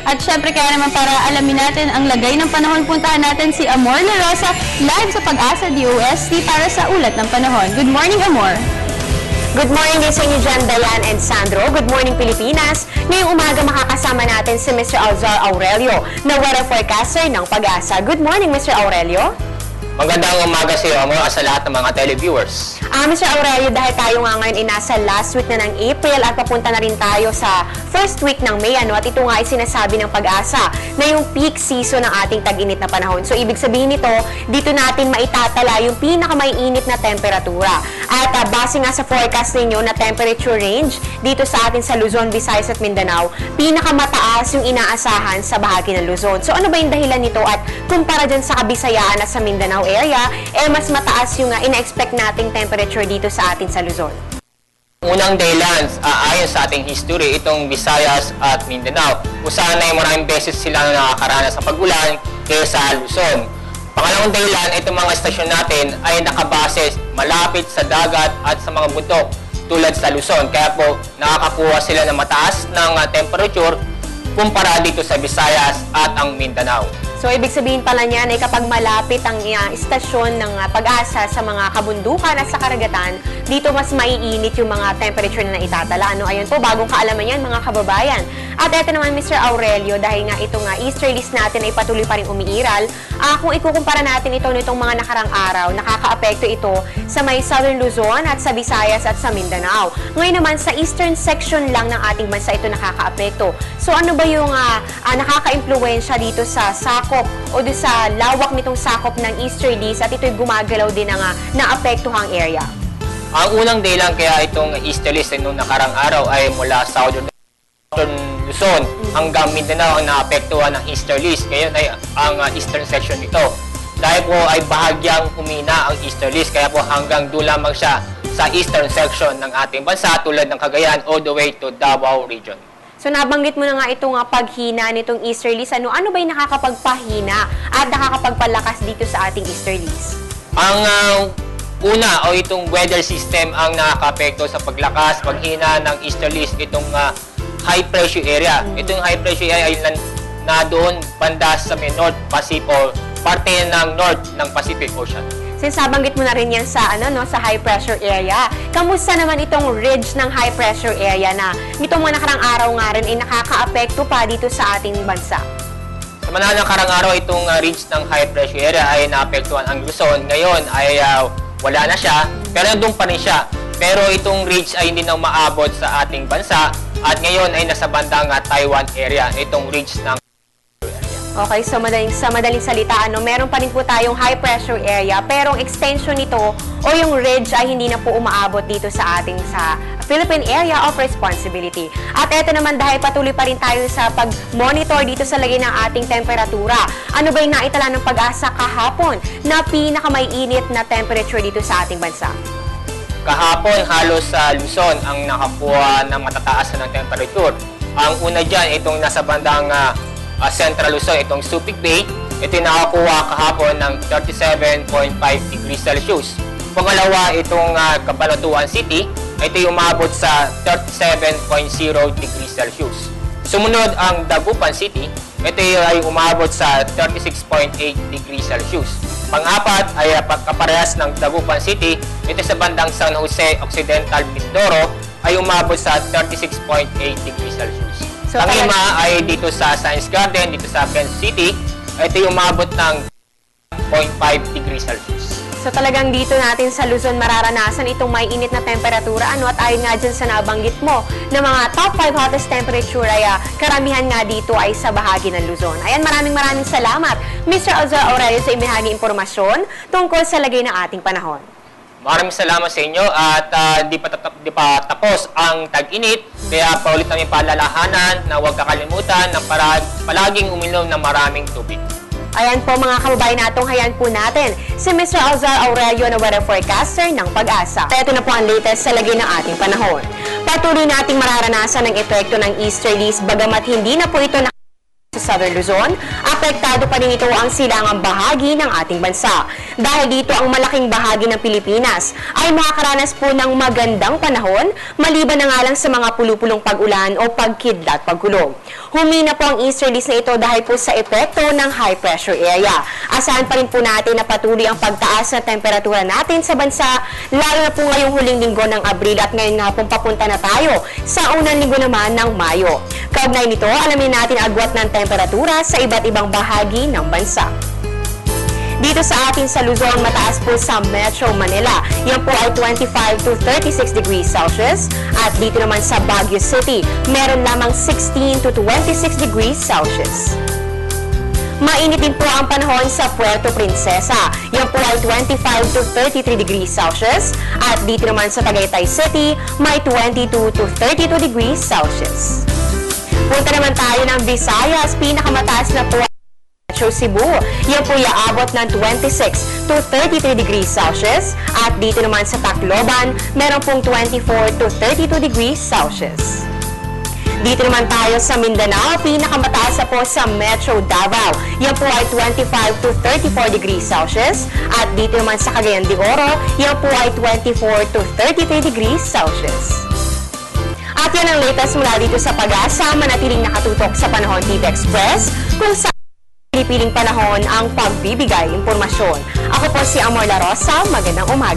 At syempre kaya naman para alamin natin ang lagay ng panahon, puntahan natin si Amor La Rosa live sa Pag-asa DOST para sa ulat ng panahon. Good morning, Amor! Good morning din sa inyo dyan, Dayan and Sandro. Good morning, Pilipinas. Ngayong umaga makakasama natin si Mr. Alzar Aurelio na weather forecaster ng Pag-asa. Good morning, Mr. Aurelio. Magandang umaga sa iyo, Amor, sa lahat ng mga televiewers. Mr. Aurelio, dahil tayo nga ngayon ay nasa last week na ng April at papunta na rin tayo sa first week ng May, at ito nga ay sinasabi ng Pag-asa na yung peak season ng ating tag-init na panahon. So, ibig sabihin nito, dito natin maitatala yung pinakamaiinit na temperatura. At base nga sa forecast ninyo na temperature range dito sa atin sa Luzon, Visayas at Mindanao, pinakamataas yung inaasahan sa bahagi ng Luzon. So, ano ba yung dahilan nito? At kumpara dyan sa Kabisayaan at sa Mindanao area, mas mataas yung ina-expect nating temperature dito sa atin sa Luzon. Unang dahilan, ayon sa ating history, itong Visayas at Mindanao, kung saan ay maraming beses sila nakakaranas sa pag-ulan kaysa Luzon. Pangalawang dahilan, itong mga estasyon natin ay nakabase malapit sa dagat at sa mga bundok tulad sa Luzon. Kaya po, nakakakuha sila ng mataas ng temperature kumpara dito sa Visayas at ang Mindanao. So, ibig sabihin pala niyan ay kapag malapit ang istasyon ng Pag-asa sa mga kabundukan at sa karagatan, dito mas maiinit yung mga temperature na itatala. Ayun po, bagong kaalaman yan, mga kababayan. At eto naman, Mr. Aurelio, dahil nga itong easterlies natin ay patuloy pa rin umiiral, kung ikukumpara natin ito nitong mga nakarang araw, nakaka-apekto ito sa may Southern Luzon at sa Visayas at sa Mindanao. Ngayon naman, sa eastern section lang ng ating bansa ito nakaka-apekto. So, ano ba yung nakaka-impluwensya dito sa sakop o doon sa lawak nitong sakop ng easterlies at ito'y gumagalaw din ng naapektuhang area? Ang unang dahilan kaya itong easterlies noong nakarang araw ay mula Southern Luzon hanggang Mindanao ang naapektuhan ng easterlies. Ngayon ay ang eastern section nito. Dahil po ay bahagyang humina ang easterlies, kaya po hanggang doon lamang siya sa eastern section ng ating bansa tulad ng Cagayan all the way to Davao region. So, nabanggit mo na nga itong paghina nitong easterlies. Ano ba yung nakakapagpahina at nakakapagpalakas dito sa ating easterlies? Ang una o itong weather system ang nakakapekto sa paglakas, paghina ng easterlies, itong high pressure area. Itong high pressure area ay na doon banda sa may North Pacific o parte ng North ng Pacific Ocean. Since nabanggit mo na rin yan sa, sa high pressure area, kamusta naman itong ridge ng high pressure area na nitong mga nakarang araw nga rin ay nakaka-apekto pa dito sa ating bansa? Sa mga nakarang araw, itong ridge ng high pressure area ay naapektuhan ang Luzon. Ngayon ay wala na siya, pero nandun pa rin siya. Pero itong ridge ay hindi na umaabot sa ating bansa at ngayon ay nasa bandang Taiwan area, itong ridge ng Okay, so sa madaling salita, meron pa rin po tayong high pressure area, pero ang extension nito o yung ridge ay hindi na po umaabot dito sa ating sa Philippine Area of Responsibility. At eto naman, dahil patuloy pa rin tayo sa pag-monitor dito sa lagay ng ating temperatura, ano ba yung naitala ng Pag-asa kahapon na pinakamaiinit na temperature dito sa ating bansa? Kahapon, halos sa Luzon ang nakakuha ng matataas ng temperature. Ang una dyan, itong nasa bandang Central Luzon, itong Subic Bay, ito yung nakakuha kahapon ng 37.5 degrees Celsius. Pangalawa, itong Cabanatuan City, ito yung umabot sa 37.0 degrees Celsius. Sumunod ang Dagupan City, ito ay umabot sa 36.8 degrees Celsius. Pang-apat ay pagkaparehas ng Dagupan City, ito sa bandang San Jose Occidental, Mindoro, ay umabot sa 36.8 degrees Celsius. So, ang lima ay dito sa Science Garden, dito sa Penn City, ito yung umabot ng 0.5 degrees Celsius. So, talagang dito natin sa Luzon mararanasan itong may init na temperatura. At ayon nga dyan sa nabanggit mo na mga top 5 hottest temperature ay karamihan nga dito ay sa bahagi ng Luzon. Ayan, maraming salamat, Mr. Alzar Aurelio, sa ibinahagi impormasyon tungkol sa lagay ng ating panahon. Maraming salamat sa inyo at di pa tapos ang tag-init, kaya paulit namin paalalahanan na huwag kakalimutan na palaging uminom ng maraming tubig. Ayan po mga kababayan, natunghayan po natin si Mr. Alzar Aurelio na weather forecaster ng Pag-asa. Ito na po ang latest sa lagay ng ating panahon. Patuloy nating mararanasan ang epekto ng easterlies bagamat hindi na po ito sa Southern Luzon at apektado pa rin ito ang silangang bahagi ng ating bansa. Dahil dito ang malaking bahagi ng Pilipinas ay makakaranas po ng magandang panahon, maliban na nga lang sa mga pulupulong pag-ulan o pagkidlat pagkulog. Humina po ang easterlies na ito dahil po sa epekto ng high pressure area. Asahan pa rin po natin na patuloy ang pagtaas ng temperatura natin sa bansa, lalo na po ngayong huling linggo ng Abril at ngayon nga pong papunta na tayo sa unang linggo naman ng Mayo. Kaugnay nito, alamin natin agwat ng temperatura sa iba't ibang bahagi ng bansa. Dito sa atin sa Luzon, mataas po sa Metro Manila. Yan po ay 25 to 36 degrees Celsius. At dito naman sa Baguio City, meron lamang 16 to 26 degrees Celsius. Mainit din po ang panahon sa Puerto Princesa. Yan po ay 25 to 33 degrees Celsius. At dito naman sa Tagaytay City, may 22 to 32 degrees Celsius. Punta naman tayo ng Visayas, pinakamataas na po Metro Cebu. Yan po iaabot ng 26 to 33 degrees Celsius. At dito naman sa Tacloban, meron pong 24 to 32 degrees Celsius. Dito naman tayo sa Mindanao, pinakamataas na po sa Metro Davao. Yan po ay 25 to 34 degrees Celsius. At dito naman sa Cagayan de Oro, yan po ay 24 to 33 degrees Celsius. At yan ang latest mula dito sa Pag-asa, manatiling nakatutok sa Panahon TV Express, kung saan pinipiling panahon ang pagbibigay impormasyon. Ako po si Amor La Rosa, magandang umaga.